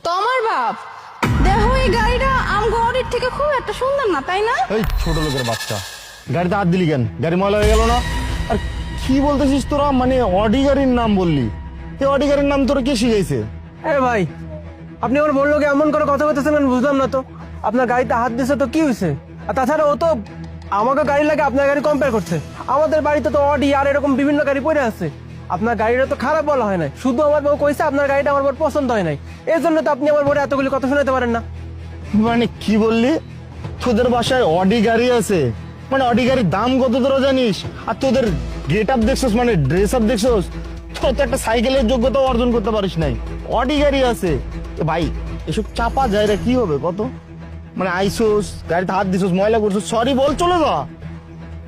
তোমার বাপ দেখো এই গাড়িটা আমগো অডির থেকে খুব একটা সুন্দর না, তাই না? এই ছোট লোকের বাচ্চা, গাড়িতে হাত দিলি কেন? গাড়ি ময়লা হয়ে গেল না? আর কি বলতেছিস তোরা? মানে অডি গাড়ির নাম বললি, এই অডি গাড়ির নাম তোরা কে শিখাইছে? এ ভাই, আপনি আমার বললো কি এমন করে কথা বলতেছেন আমি বুঝলাম না তো। আপনার গাড়িতে হাত দিছে তো কি হয়েছে? আর তাছাড়া ও তো আমাকে গাড়ি লাগে আপনার গাড়ি কম্পেয়ার করছে। আমাদের বাড়িতে তো অডি আর এরকম বিভিন্ন গাড়ি পড়ে আছে। আপনার গাড়িটা তো খারাপ বলা হয় নাই, শুধু আমার বউ কইছে আপনার গাড়িটা আমার বউর পছন্দ হয় নাই, এই জন্য তো আপনি আমার বউরে এতগুলি কথা শোনাতে পারেন না। মানে কি বললি? তোদের বাসায় অডি গাড়ি আছে? মানে অডি গাড়ির দাম কত তোরা জানিস? আর তোদের গেট আপ দেখছস, মানে ড্রেস আপ দেখছস? তোরা তো একটা সাইকেলের যোগ্যতা অর্জন করতে পারিস নাই, অডি গাড়ি আছে। এ ভাই, এসব চাপা যায় রে, কি হবে কত? মানে আইসোস, গাড়িতে হাত দিছস, ময়লা করছস, সরি বল, চলে যা।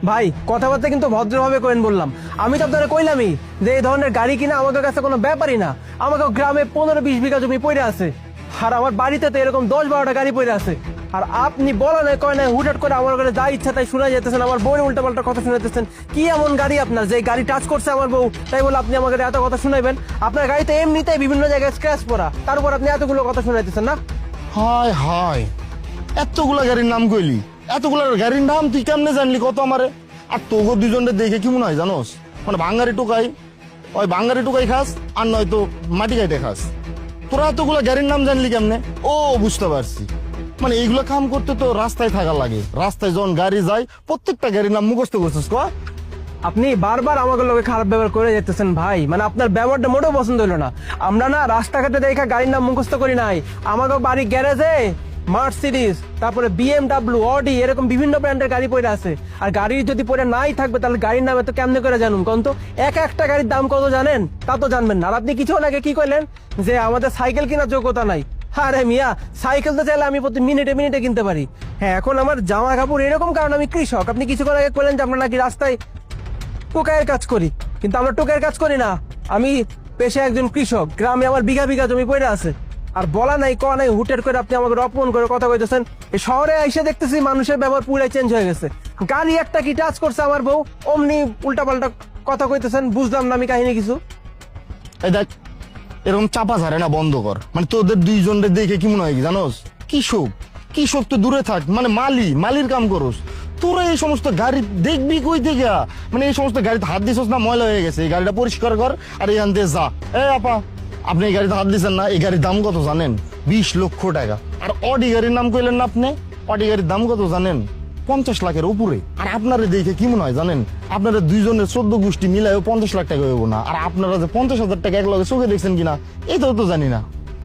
ভাই কথাবার্তা কিন্তু ভদ্রভাবে করেন বললাম। আমি তো আপনারা কইলামই যে এই ধরনের গাড়ি কিনা আমাদের কাছে কোনো ব্যাপারই না। আমাকে গ্রামে 15-20 বিঘা জমি পড়ে আছে, আর আমার বাড়িতে তো এরকম 10-12টা গাড়ি পড়ে আছে। আর আপনি বলা নাই কয় নাই, হুটহাট করে আমার ঘরে যা ইচ্ছা তাই শোনা যেতেছেন, আমার বউরে উল্টাপাল্টা কথা শোনাতেছেন। কি এমন গাড়ি আপনার যে গাড়ি টাচ করছে আমার বউ, তাই বলে আপনি আমাকে এত কথা শুনাইবেন? আপনার গাড়িতে এমনিতেই বিভিন্ন জায়গায় স্ক্র্যাচ পড়া, তার উপর আপনি এতগুলো কথা শোনাইতেছেন না? হায় হায়, এতগুলা গাড়ির নাম কইলি, এতগুলা গাড়ির নাম তুই কেমনে জানলি কত আমারে? আর তোগো দুজনের দেখে কি মনে হয় জানোস? মানে বাঙ্গারি টুকাই, ওই বাঙ্গারি টুকাই খাস, আর নয়তো মাটি খাইতে খাস। তোরা এতগুলা গাড়ির নাম জানলি কেমনে? ও বুঝতে পারছি, মানে এইগুলো কাম করতে তো রাস্তায় থাকা লাগে। রাস্তায় যখন গাড়ি যায় প্রত্যেকটা গাড়ির নাম মুখস্থ করছিস ক? আপনি বারবার আমাকে লোকে খারাপ ব্যবহার করে যেতেছেন ভাই, মানে আপনার ব্যবহারটা মোটেও পছন্দ হলো না। আমরা না রাস্তাঘাটে দেখা গাড়ির নাম মুখস্থ করি নাই। আমাকে বাড়ির গ্যারেজে মার্সিডিজ, তারপরে বিএমডাব্লিউ, অডি এরকম বিভিন্ন ব্র্যান্ডের গাড়ি পড়ে আছে। আর গাড়ি যদি পড়ে নাই থাকবে তাহলে গাড়ির নাম এত কেমনে করে জানুন কোন তো? একটা গাড়ির দাম কত জানেন? তা তো জানবেন না। আর আপনি কিছু আগে কি কইলেন যে আমাদের সাইকেল কেনার যোগ্যতা নাই। আরে মিয়া, সাইকেল তো চাইলে আমি প্রতি মিনিটে মিনিটে কিনতে পারি। হ্যাঁ, এখন আমার জামা কাপড় এরকম, কারণ আমি কৃষক। আপনি কিছুক্ষণ আগে কইলেন যে আমরা নাকি রাস্তায় টোকাইয়ের কাজ করি, কিন্তু আমরা টোকাইয়ের কাজ করি না। আমি পেশায় একজন কৃষক, গ্রামে আমার বিঘা বিঘা জমি পড়ে আছে। আর বলা নাই ক নাই, হুটের করে আপনি আমাকে অপমান করে কথা কইতেছেন। এই শহরে এসে দেখতেছি মানুষের ব্যবহার পুরাই চেঞ্জ হয়ে গেছে। গাড়ি একটা কি টাচ করছে আমার বউ, অমনি উল্টাপাল্টা কথা কইতেছেন। বুঝলাম না আমি কাহিনী কিছু। এই দেখ, এরকম চাপা ঝাড়ে না বন্ধ কর। মানে তোদের দুইজনের দেখে কি মনে হয় কি জানোস? কৃষক, কৃষক তো দূরে থাক, মানে মালির কাম করস। তোরা এই সমস্ত গাড়ি দেখবি কই থেকে? মানে এই সমস্ত গাড়িতে হাত দিছস না, ময়লা হয়ে গেছে, এই গাড়িটা পরিষ্কার কর আর এখান থেকে যা। আপা, আপনি এই গাড়িতে হাত দিচ্ছেন না? এই গাড়ির দাম কত জানেন? 20 লক্ষ টাকা। আর অডি গাড়ির নাম কইলেন না আপনি? অডি গাড়ির দাম কত জানেন? 50 লাখের উপরে। আর আপনারা দেখে কি মনে হয় জানেন? আপনারা দুইজনের 14 গোষ্ঠী মিলায়ও 50 লাখ টাকা হইব না। আর আপনারা যে 50,000 টাকা এক লগে চোখে দেখছেন কিনা, এই তো জানি না।